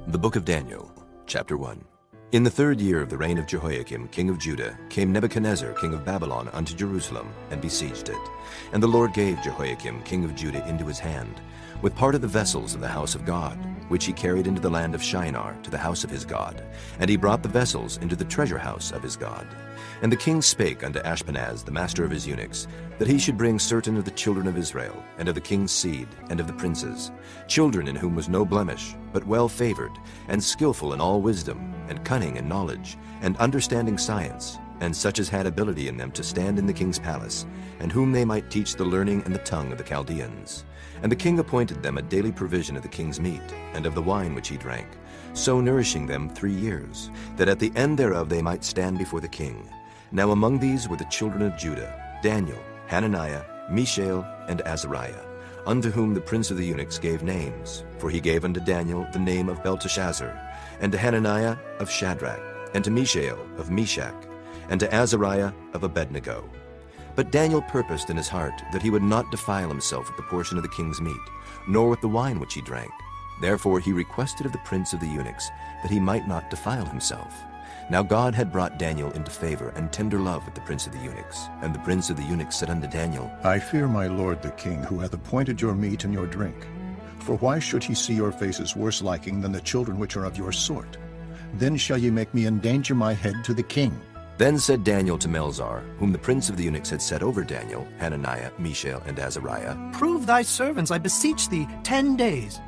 The Book of Daniel, Chapter 1. In the 3rd year of the reign of Jehoiakim, king of Judah, came Nebuchadnezzar, king of Babylon, unto Jerusalem, and besieged it. And the Lord gave Jehoiakim, king of Judah, into his hand, with part of the vessels of the house of God, which he carried into the land of Shinar, to the house of his God. And he brought the vessels into the treasure house of his God. And the king spake unto Ashpenaz, the master of his eunuchs, that he should bring certain of the children of Israel, and of the king's seed, and of the princes, children in whom was no blemish, but well favored, and skillful in all wisdom, and cunning in knowledge, and understanding science, and such as had ability in them to stand in the king's palace, and whom they might teach the learning and the tongue of the Chaldeans. And the king appointed them a daily provision of the king's meat, and of the wine which he drank, so nourishing them 3 years, that at the end thereof they might stand before the king. Now among these were the children of Judah, Daniel, Hananiah, Mishael, and Azariah, unto whom the prince of the eunuchs gave names. For he gave unto Daniel the name of Belteshazzar, and to Hananiah of Shadrach, and to Mishael of Meshach, and to Azariah of Abednego. But Daniel purposed in his heart that he would not defile himself with the portion of the king's meat, nor with the wine which he drank. Therefore he requested of the prince of the eunuchs that he might not defile himself. Now God had brought Daniel into favor and tender love with the prince of the eunuchs. And the prince of the eunuchs said unto Daniel, I fear my lord the king, who hath appointed your meat and your drink. For why should he see your faces worse liking than the children which are of your sort? Then shall ye make me endanger my head to the king. Then said Daniel to Melzar, whom the prince of the eunuchs had set over Daniel, Hananiah, Mishael, and Azariah, Prove thy servants, I beseech thee, 10 days,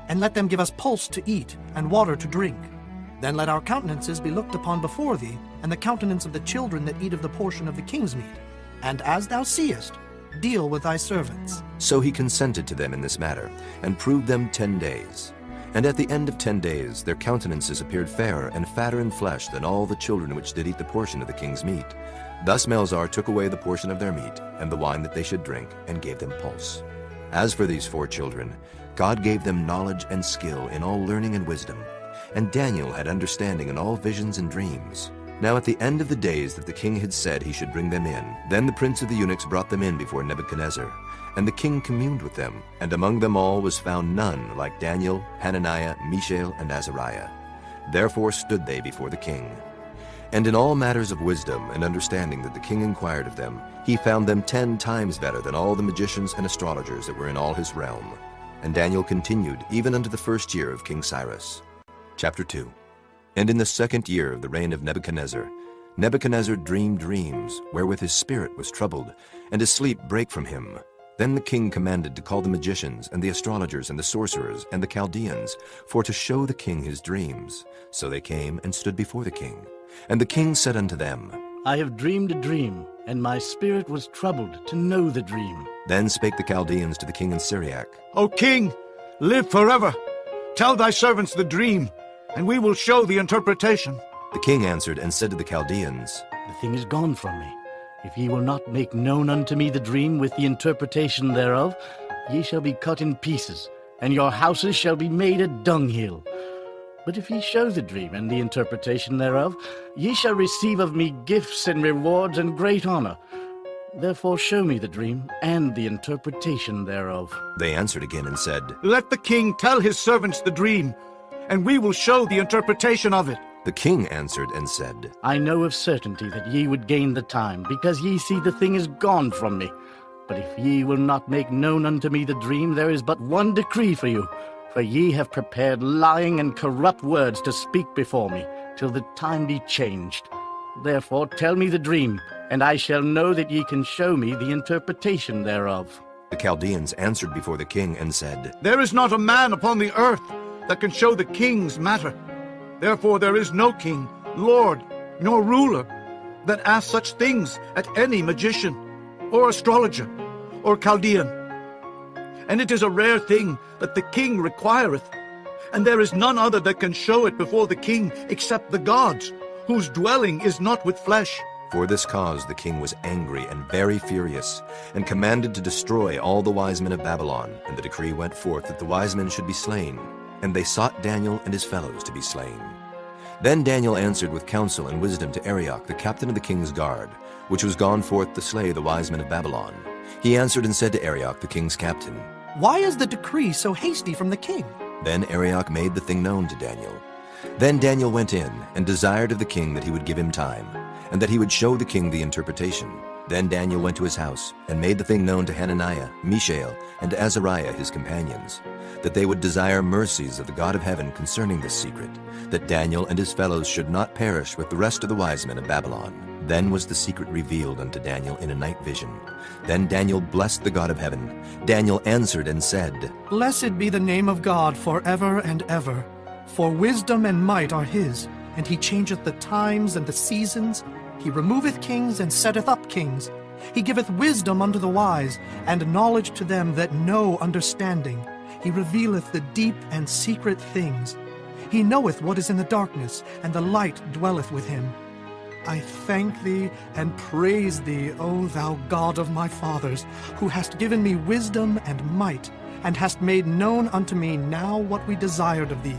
and let them give us pulse to eat, and water to drink. Then let our countenances be looked upon before thee, and the countenance of the children that eat of the portion of the king's meat. And as thou seest, deal with thy servants. So he consented to them in this matter, and proved them 10 days. And at the end of 10 days their countenances appeared fairer and fatter in flesh than all the children which did eat the portion of the king's meat. Thus Melzar took away the portion of their meat, and the wine that they should drink, and gave them pulse. As for these 4 children, God gave them knowledge and skill in all learning and wisdom. And Daniel had understanding in all visions and dreams. Now at the end of the days that the king had said he should bring them in, then the prince of the eunuchs brought them in before Nebuchadnezzar. And the king communed with them, and among them all was found none like Daniel, Hananiah, Mishael, and Azariah. Therefore stood they before the king. And in all matters of wisdom and understanding that the king inquired of them, he found them 10 times better than all the magicians and astrologers that were in all his realm. And Daniel continued even unto the 1st year of King Cyrus. Chapter 2. And in the 2nd year of the reign of Nebuchadnezzar, Nebuchadnezzar dreamed dreams, wherewith his spirit was troubled, and his sleep brake from him. Then the king commanded to call the magicians, and the astrologers, and the sorcerers, and the Chaldeans, for to show the king his dreams. So they came and stood before the king. And the king said unto them, I have dreamed a dream, and my spirit was troubled to know the dream. Then spake the Chaldeans to the king in Syriac, O king, live forever. Tell thy servants the dream, and we will show the interpretation. The king answered and said to the Chaldeans, The thing is gone from me. If ye will not make known unto me the dream with the interpretation thereof, ye shall be cut in pieces, and your houses shall be made a dunghill. But if ye show the dream and the interpretation thereof, ye shall receive of me gifts and rewards and great honor. Therefore show me the dream and the interpretation thereof. They answered again and said, Let the king tell his servants the dream, and we will show the interpretation of it. The king answered and said, I know of certainty that ye would gain the time, because ye see the thing is gone from me. But if ye will not make known unto me the dream, there is but one decree for you. For ye have prepared lying and corrupt words to speak before me, till the time be changed. Therefore tell me the dream, and I shall know that ye can show me the interpretation thereof. The Chaldeans answered before the king and said, There is not a man upon the earth that can show the king's matter. Therefore there is no king, lord, nor ruler that asks such things at any magician, or astrologer, or Chaldean. And it is a rare thing that the king requireth, and there is none other that can show it before the king except the gods, whose dwelling is not with flesh. For this cause the king was angry and very furious, and commanded to destroy all the wise men of Babylon. And the decree went forth that the wise men should be slain. And they sought Daniel and his fellows to be slain. Then Daniel answered with counsel and wisdom to Arioch, the captain of the king's guard, which was gone forth to slay the wise men of Babylon. He answered and said to Arioch, the king's captain, Why is the decree so hasty from the king? Then Arioch made the thing known to Daniel. Then Daniel went in and desired of the king that he would give him time, and that he would show the king the interpretation. Then Daniel went to his house and made the thing known to Hananiah, Mishael, and Azariah his companions, that they would desire mercies of the God of heaven concerning this secret, that Daniel and his fellows should not perish with the rest of the wise men of Babylon. Then was the secret revealed unto Daniel in a night vision. Then Daniel blessed the God of heaven. Daniel answered and said, Blessed be the name of God forever and ever. For wisdom and might are his, and he changeth the times and the seasons. He removeth kings and setteth up kings. He giveth wisdom unto the wise, and knowledge to them that know understanding. He revealeth the deep and secret things. He knoweth what is in the darkness, and the light dwelleth with him. I thank thee and praise thee, O thou God of my fathers, who hast given me wisdom and might, and hast made known unto me now what we desired of thee.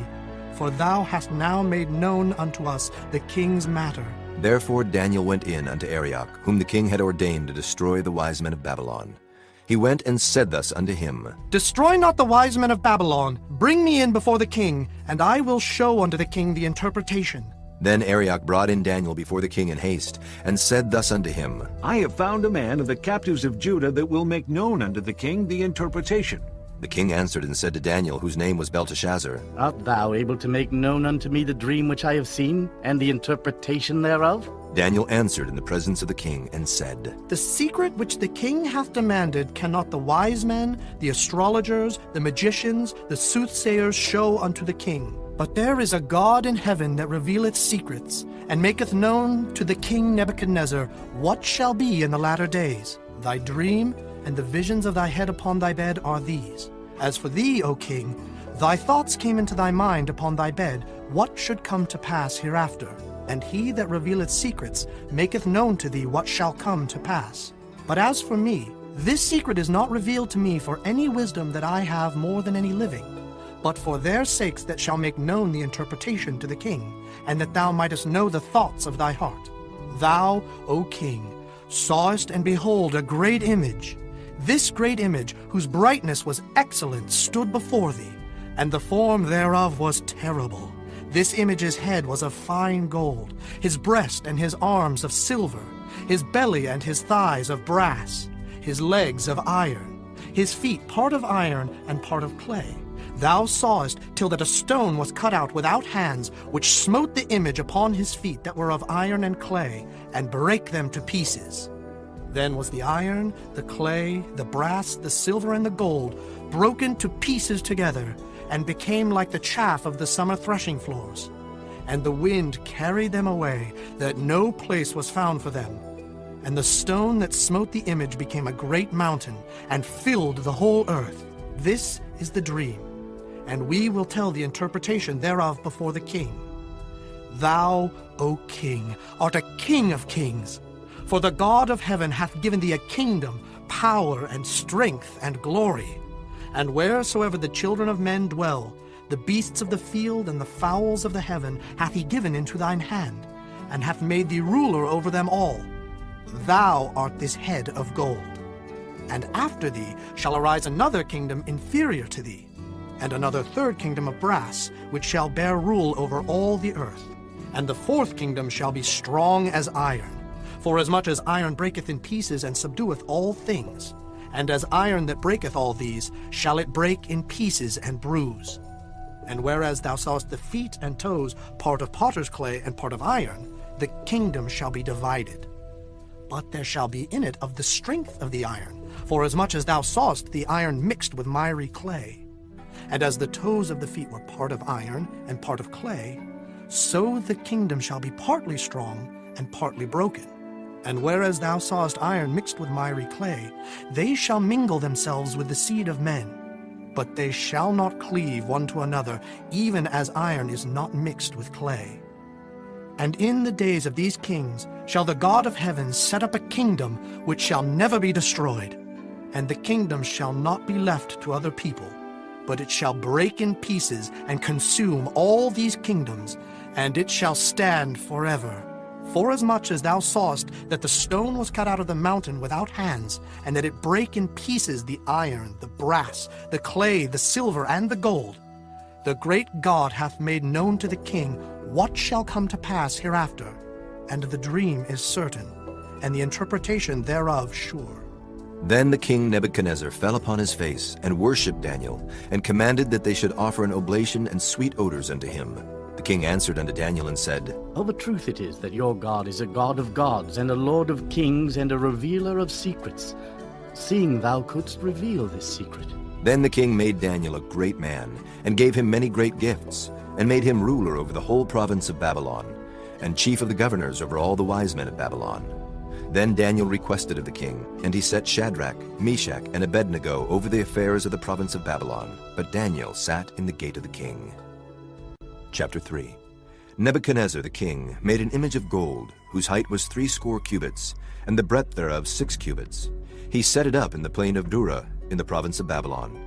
For thou hast now made known unto us the king's matter. Therefore Daniel went in unto Arioch, whom the king had ordained to destroy the wise men of Babylon. He went and said thus unto him, Destroy not the wise men of Babylon. Bring me in before the king, and I will show unto the king the interpretation. Then Arioch brought in Daniel before the king in haste, and said thus unto him, I have found a man of the captives of Judah that will make known unto the king the interpretation. The king answered and said to Daniel, whose name was Belteshazzar, Art thou able to make known unto me the dream which I have seen, and the interpretation thereof? Daniel answered in the presence of the king, and said, The secret which the king hath demanded cannot the wise men, the astrologers, the magicians, the soothsayers show unto the king. But there is a God in heaven that revealeth secrets, and maketh known to the king Nebuchadnezzar what shall be in the latter days. Thy dream and the visions of thy head upon thy bed are these. As for thee, O king, thy thoughts came into thy mind upon thy bed, what should come to pass hereafter. And he that revealeth secrets maketh known to thee what shall come to pass. But as for me, this secret is not revealed to me for any wisdom that I have more than any living, but for their sakes that shall make known the interpretation to the king, and that thou mightest know the thoughts of thy heart. Thou, O king, sawest and behold a great image. This great image, whose brightness was excellent, stood before thee, and the form thereof was terrible. This image's head was of fine gold, his breast and his arms of silver, his belly and his thighs of brass, his legs of iron, his feet part of iron and part of clay. Thou sawest till that a stone was cut out without hands, which smote the image upon his feet that were of iron and clay, and brake them to pieces. Then was the iron, the clay, the brass, the silver, and the gold broken to pieces together, and became like the chaff of the summer threshing floors. And the wind carried them away, that no place was found for them. And the stone that smote the image became a great mountain, and filled the whole earth. This is the dream, and we will tell the interpretation thereof before the king. Thou, O king, art a king of kings. For the God of heaven hath given thee a kingdom, power, and strength, and glory. And wheresoever the children of men dwell, the beasts of the field and the fowls of the heaven hath he given into thine hand, and hath made thee ruler over them all. Thou art this head of gold. And after thee shall arise another kingdom inferior to thee, and another third kingdom of brass, which shall bear rule over all the earth. And the fourth kingdom shall be strong as iron. For as much as iron breaketh in pieces and subdueth all things, and as iron that breaketh all these, shall it break in pieces and bruise. And whereas thou sawest the feet and toes, part of potter's clay and part of iron, the kingdom shall be divided. But there shall be in it of the strength of the iron, for as much as thou sawest the iron mixed with miry clay. And as the toes of the feet were part of iron and part of clay, so the kingdom shall be partly strong and partly broken. And whereas thou sawest iron mixed with miry clay, they shall mingle themselves with the seed of men. But they shall not cleave one to another, even as iron is not mixed with clay. And in the days of these kings shall the God of heaven set up a kingdom which shall never be destroyed. And the kingdom shall not be left to other people, but it shall break in pieces and consume all these kingdoms, and it shall stand forever. Forasmuch as thou sawest that the stone was cut out of the mountain without hands, and that it brake in pieces the iron, the brass, the clay, the silver, and the gold, the great God hath made known to the king what shall come to pass hereafter, and the dream is certain, and the interpretation thereof sure. Then the king Nebuchadnezzar fell upon his face and worshipped Daniel, and commanded that they should offer an oblation and sweet odors unto him. The king answered unto Daniel and said, Of a truth it is that your God is a God of gods, and a Lord of kings, and a revealer of secrets, seeing thou couldst reveal this secret. Then the king made Daniel a great man, and gave him many great gifts, and made him ruler over the whole province of Babylon, and chief of the governors over all the wise men of Babylon. Then Daniel requested of the king, and he set Shadrach, Meshach, and Abednego over the affairs of the province of Babylon. But Daniel sat in the gate of the king. Chapter 3. Nebuchadnezzar the king made an image of gold, whose height was 80 cubits, and the breadth thereof 6 cubits. He set it up in the plain of Dura, in the province of Babylon.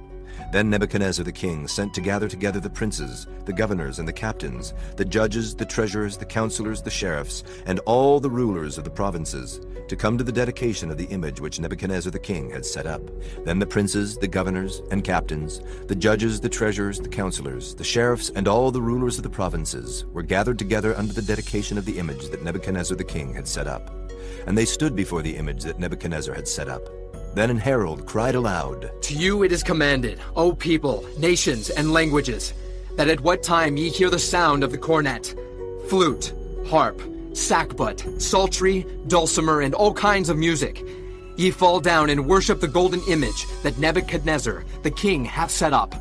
Then Nebuchadnezzar the king sent to gather together the princes, the governors, and the captains, the judges, the treasurers, the counselors, the sheriffs, and all the rulers of the provinces, to come to the dedication of the image which Nebuchadnezzar the king had set up. Then the princes, the governors, and captains, the judges, the treasurers, the counselors, the sheriffs, and all the rulers of the provinces were gathered together unto the dedication of the image that Nebuchadnezzar the king had set up. And they stood before the image that Nebuchadnezzar had set up. Then an herald cried aloud, To you it is commanded, O people, nations, and languages, that at what time ye hear the sound of the cornet, flute, harp, sackbut, psaltery, dulcimer, and all kinds of music, ye fall down and worship the golden image that Nebuchadnezzar the king hath set up.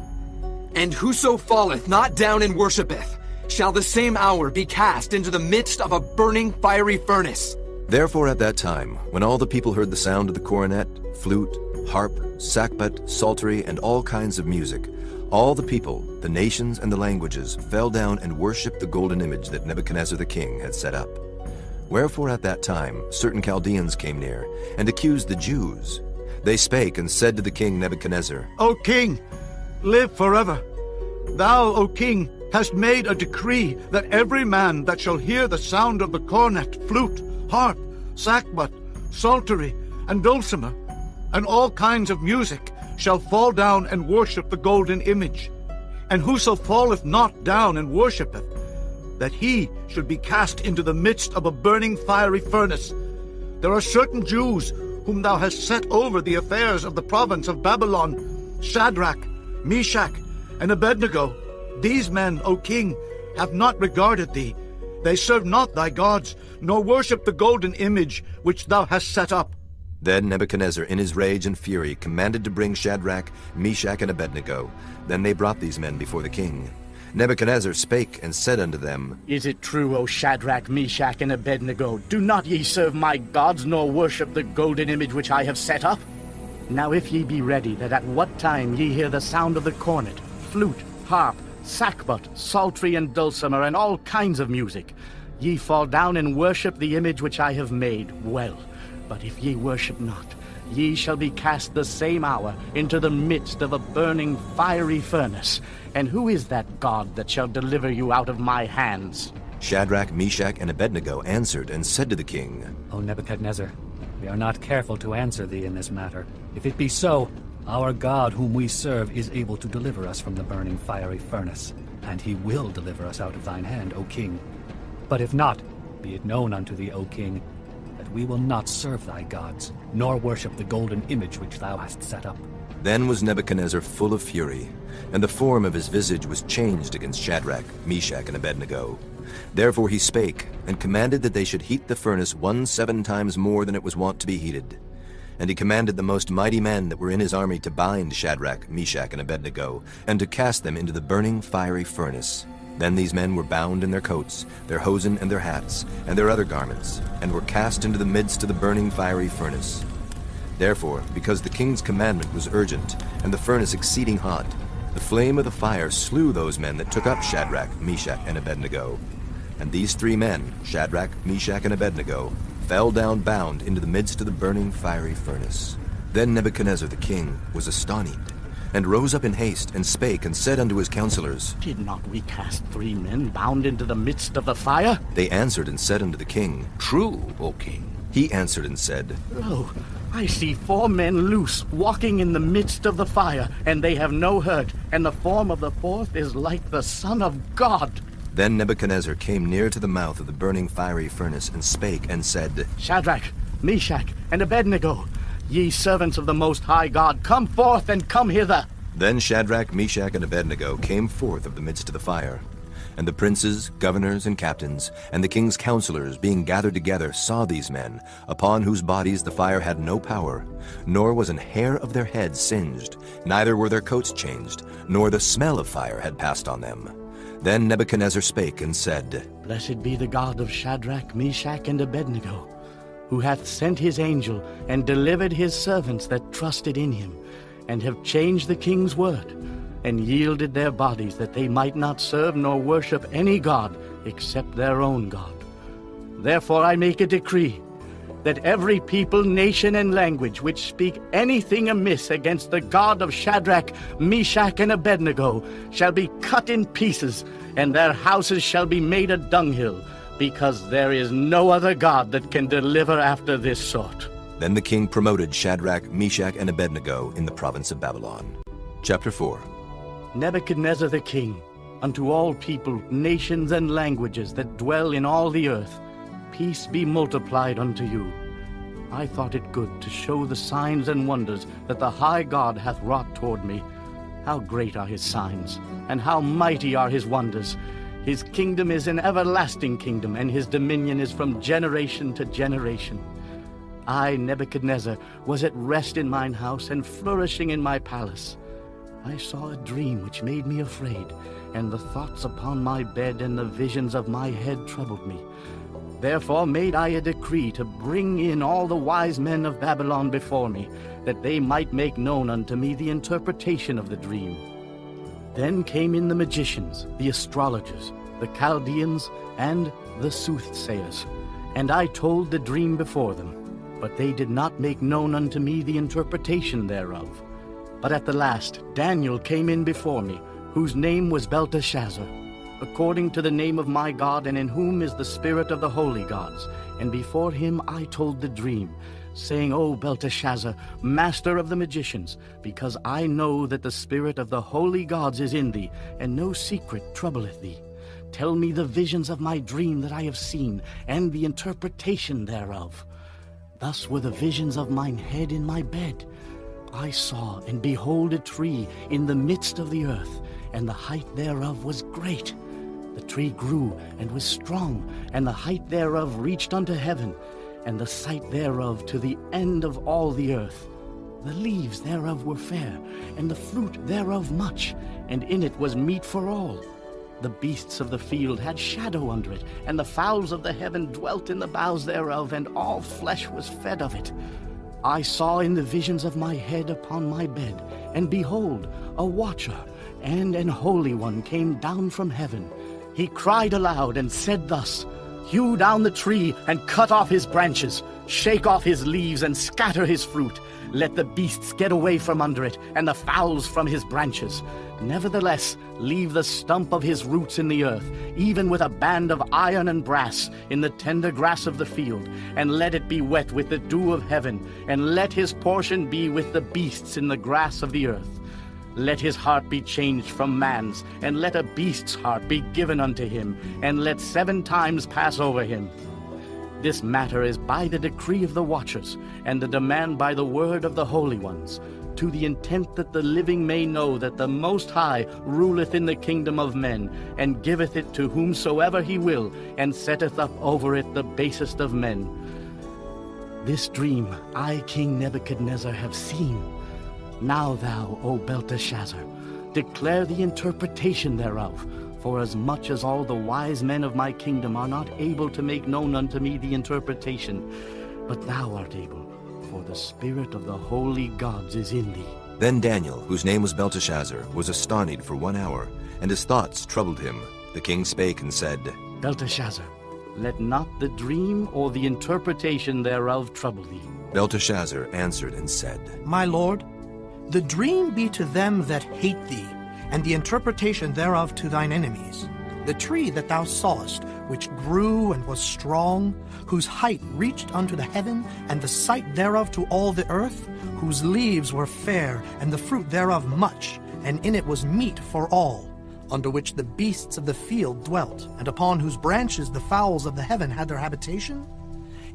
And whoso falleth not down and worshipeth, shall the same hour be cast into the midst of a burning fiery furnace. Therefore at that time, when all the people heard the sound of the cornet, flute, harp, sackbut, psaltery, and all kinds of music, all the people, the nations, and the languages fell down and worshipped the golden image that Nebuchadnezzar the king had set up. Wherefore at that time certain Chaldeans came near, and accused the Jews. They spake and said to the king Nebuchadnezzar, O king, live forever. Thou, O king, hast made a decree that every man that shall hear the sound of the cornet, flute, harp, sackbut, psaltery, and dulcimer, and all kinds of music, shall fall down and worship the golden image. And whoso falleth not down and worshipeth, that he should be cast into the midst of a burning fiery furnace. There are certain Jews whom thou hast set over the affairs of the province of Babylon, Shadrach, Meshach, and Abednego. These men, O king, have not regarded thee. They serve not thy gods, nor worship the golden image which thou hast set up. Then Nebuchadnezzar in his rage and fury commanded to bring Shadrach, Meshach, and Abednego. Then they brought these men before the king. Nebuchadnezzar spake and said unto them, Is it true, O Shadrach, Meshach, and Abednego? Do not ye serve my gods, nor worship the golden image which I have set up? Now if ye be ready, that at what time ye hear the sound of the cornet, flute, harp, sackbut, psaltery, and dulcimer, and all kinds of music, ye fall down and worship the image which I have made, well. But if ye worship not, ye shall be cast the same hour into the midst of a burning fiery furnace. And who is that God that shall deliver you out of my hands? Shadrach, Meshach, and Abednego answered and said to the king, O Nebuchadnezzar, we are not careful to answer thee in this matter. If it be so, our God whom we serve is able to deliver us from the burning fiery furnace, and he will deliver us out of thine hand, O king. But if not, be it known unto thee, O king, that we will not serve thy gods, nor worship the golden image which thou hast set up. Then was Nebuchadnezzar full of fury, and the form of his visage was changed against Shadrach, Meshach, and Abednego. Therefore he spake, and commanded that they should heat the furnace 17 times more than it was wont to be heated. And he commanded the most mighty men that were in his army to bind Shadrach, Meshach, and Abednego, and to cast them into the burning fiery furnace. Then these men were bound in their coats, their hosen, and their hats, and their other garments, and were cast into the midst of the burning fiery furnace. Therefore, because the king's commandment was urgent, and the furnace exceeding hot, the flame of the fire slew those men that took up Shadrach, Meshach, and Abednego. And these 3 men, Shadrach, Meshach, and Abednego, fell down bound into the midst of the burning fiery furnace. Then Nebuchadnezzar the king was astonished, and rose up in haste, and spake, and said unto his counselors, Did not we cast 3 men bound into the midst of the fire? They answered and said unto the king, True, O king. He answered and said, Lo, I see 4 men loose, walking in the midst of the fire, and they have no hurt, and the form of the 4th is like the Son of God. Then Nebuchadnezzar came near to the mouth of the burning fiery furnace, and spake, and said, Shadrach, Meshach, and Abednego, ye servants of the Most High God, come forth and come hither. Then Shadrach, Meshach, and Abednego came forth of the midst of the fire. And the princes, governors, and captains, and the king's counselors, being gathered together, saw these men, upon whose bodies the fire had no power, nor was an hair of their heads singed, neither were their coats changed, nor the smell of fire had passed on them. Then Nebuchadnezzar spake and said, Blessed be the God of Shadrach, Meshach, and Abednego, who hath sent his angel and delivered his servants that trusted in him, and have changed the king's word, and yielded their bodies that they might not serve nor worship any god except their own God. Therefore I make a decree, that every people, nation, and language which speak anything amiss against the God of Shadrach, Meshach, and Abednego shall be cut in pieces, and their houses shall be made a dunghill, because there is no other God that can deliver after this sort. Then the king promoted Shadrach, Meshach, and Abednego in the province of Babylon. Chapter 4. Nebuchadnezzar the king, unto all people, nations, and languages that dwell in all the earth, peace be multiplied unto you. I thought it good to show the signs and wonders that the high God hath wrought toward me. How great are his signs, and how mighty are his wonders! His kingdom is an everlasting kingdom, and his dominion is from generation to generation. I, Nebuchadnezzar, was at rest in mine house, and flourishing in my palace. I saw a dream which made me afraid, and the thoughts upon my bed and the visions of my head troubled me. Therefore made I a decree to bring in all the wise men of Babylon before me, that they might make known unto me the interpretation of the dream. Then came in the magicians, the astrologers, the Chaldeans, and the soothsayers, and I told the dream before them. But they did not make known unto me the interpretation thereof. But at the last Daniel came in before me, whose name was Belteshazzar, according to the name of my God, and in whom is the spirit of the holy gods. And before him I told the dream, saying, O Belteshazzar, master of the magicians, because I know that the spirit of the holy gods is in thee, and no secret troubleth thee. Tell me the visions of my dream that I have seen, and the interpretation thereof. Thus were the visions of mine head in my bed. I saw, and behold, a tree in the midst of the earth, and the height thereof was great. The tree grew, and was strong, and the height thereof reached unto heaven, and the sight thereof to the end of all the earth. The leaves thereof were fair, and the fruit thereof much, and in it was meat for all. The beasts of the field had shadow under it, and the fowls of the heaven dwelt in the boughs thereof, and all flesh was fed of it. I saw in the visions of my head upon my bed, and behold, a watcher and an holy one came down from heaven. He cried aloud and said thus, Hew down the tree and cut off his branches, shake off his leaves and scatter his fruit. Let the beasts get away from under it, and the fowls from his branches. Nevertheless, leave the stump of his roots in the earth, even with a band of iron and brass, in the tender grass of the field, and let it be wet with the dew of heaven, and let his portion be with the beasts in the grass of the earth. Let his heart be changed from man's, and let a beast's heart be given unto him, and let 7 times pass over him. This matter is by the decree of the watchers, and the demand by the word of the holy ones, to the intent that the living may know that the Most High ruleth in the kingdom of men, and giveth it to whomsoever he will, and setteth up over it the basest of men. This dream I, King Nebuchadnezzar, have seen. Now thou, O Belteshazzar, declare the interpretation thereof, for as much as all the wise men of my kingdom are not able to make known unto me the interpretation, but thou art able, for the spirit of the holy gods is in thee. Then Daniel, whose name was Belteshazzar, was astonied for 1 hour, and his thoughts troubled him. The king spake and said, Belteshazzar, let not the dream or the interpretation thereof trouble thee. Belteshazzar answered and said, My lord, The dream be to them that hate thee, and the interpretation thereof to thine enemies. The tree that thou sawest, which grew and was strong, whose height reached unto the heaven, and the sight thereof to all the earth, whose leaves were fair, and the fruit thereof much, and in it was meat for all, under which the beasts of the field dwelt, and upon whose branches the fowls of the heaven had their habitation?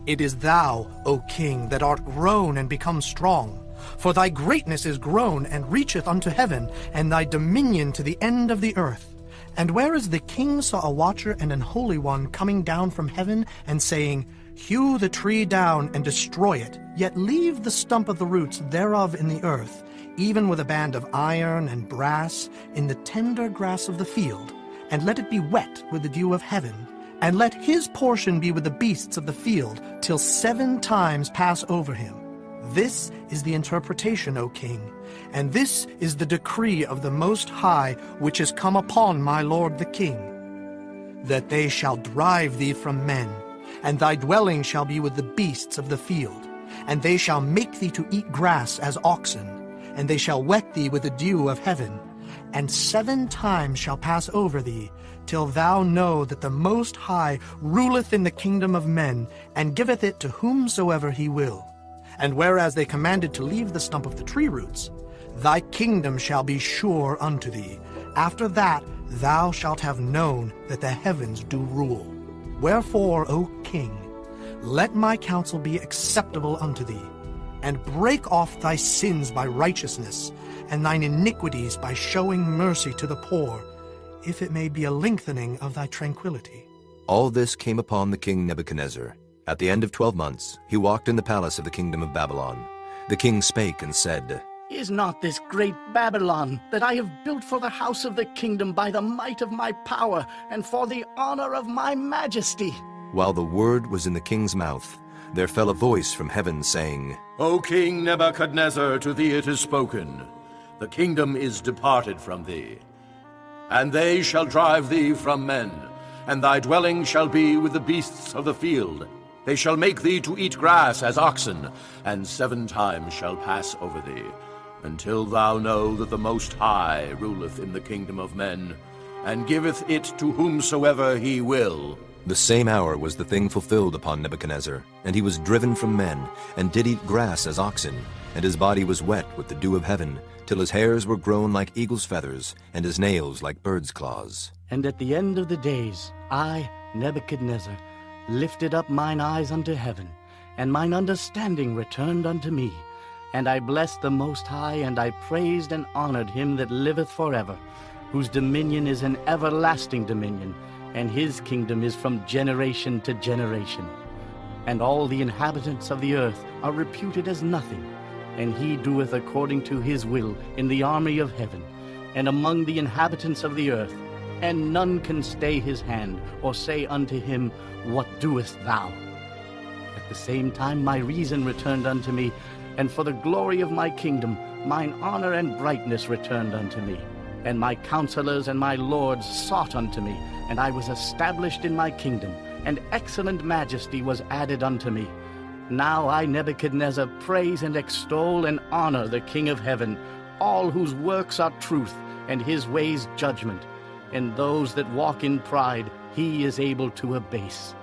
It is thou, O king, that art grown and become strong. For thy greatness is grown and reacheth unto heaven, and thy dominion to the end of the earth. And whereas the king saw a watcher and an holy one coming down from heaven, and saying, Hew the tree down and destroy it, yet leave the stump of the roots thereof in the earth, even with a band of iron and brass, in the tender grass of the field, and let it be wet with the dew of heaven, and let his portion be with the beasts of the field, till 7 times pass over him. This is the interpretation, O king, and this is the decree of the Most High, which is come upon my lord the king, that they shall drive thee from men, and thy dwelling shall be with the beasts of the field, and they shall make thee to eat grass as oxen, and they shall wet thee with the dew of heaven, and 7 times shall pass over thee, till thou know that the Most High ruleth in the kingdom of men, and giveth it to whomsoever he will. And whereas they commanded to leave the stump of the tree roots, thy kingdom shall be sure unto thee. After that thou shalt have known that the heavens do rule. Wherefore, O king, let my counsel be acceptable unto thee, and break off thy sins by righteousness, and thine iniquities by showing mercy to the poor, if it may be a lengthening of thy tranquility. All this came upon the king Nebuchadnezzar. At the end of 12 months, he walked in the palace of the kingdom of Babylon. The king spake and said, Is not this great Babylon, that I have built for the house of the kingdom by the might of my power, and for the honor of my majesty? While the word was in the king's mouth, there fell a voice from heaven, saying, O King Nebuchadnezzar, to thee it is spoken, the kingdom is departed from thee. And they shall drive thee from men, and thy dwelling shall be with the beasts of the field. They shall make thee to eat grass as oxen, and 7 times shall pass over thee, until thou know that the Most High ruleth in the kingdom of men, and giveth it to whomsoever he will. The same hour was the thing fulfilled upon Nebuchadnezzar, and he was driven from men, and did eat grass as oxen, and his body was wet with the dew of heaven, till his hairs were grown like eagle's feathers, and his nails like bird's claws. And at the end of the days, I, Nebuchadnezzar, lifted up mine eyes unto heaven, and mine understanding returned unto me. And I blessed the Most High, and I praised and honored him that liveth forever, whose dominion is an everlasting dominion, and his kingdom is from generation to generation. And all the inhabitants of the earth are reputed as nothing, and he doeth according to his will in the army of heaven, and among the inhabitants of the earth, and none can stay his hand, or say unto him, What doest thou? At the same time my reason returned unto me, and for the glory of my kingdom mine honor and brightness returned unto me. And my counselors and my lords sought unto me, and I was established in my kingdom, and excellent majesty was added unto me. Now I, Nebuchadnezzar, praise and extol and honor the King of heaven, all whose works are truth, and his ways judgment. And those that walk in pride he is able to abase.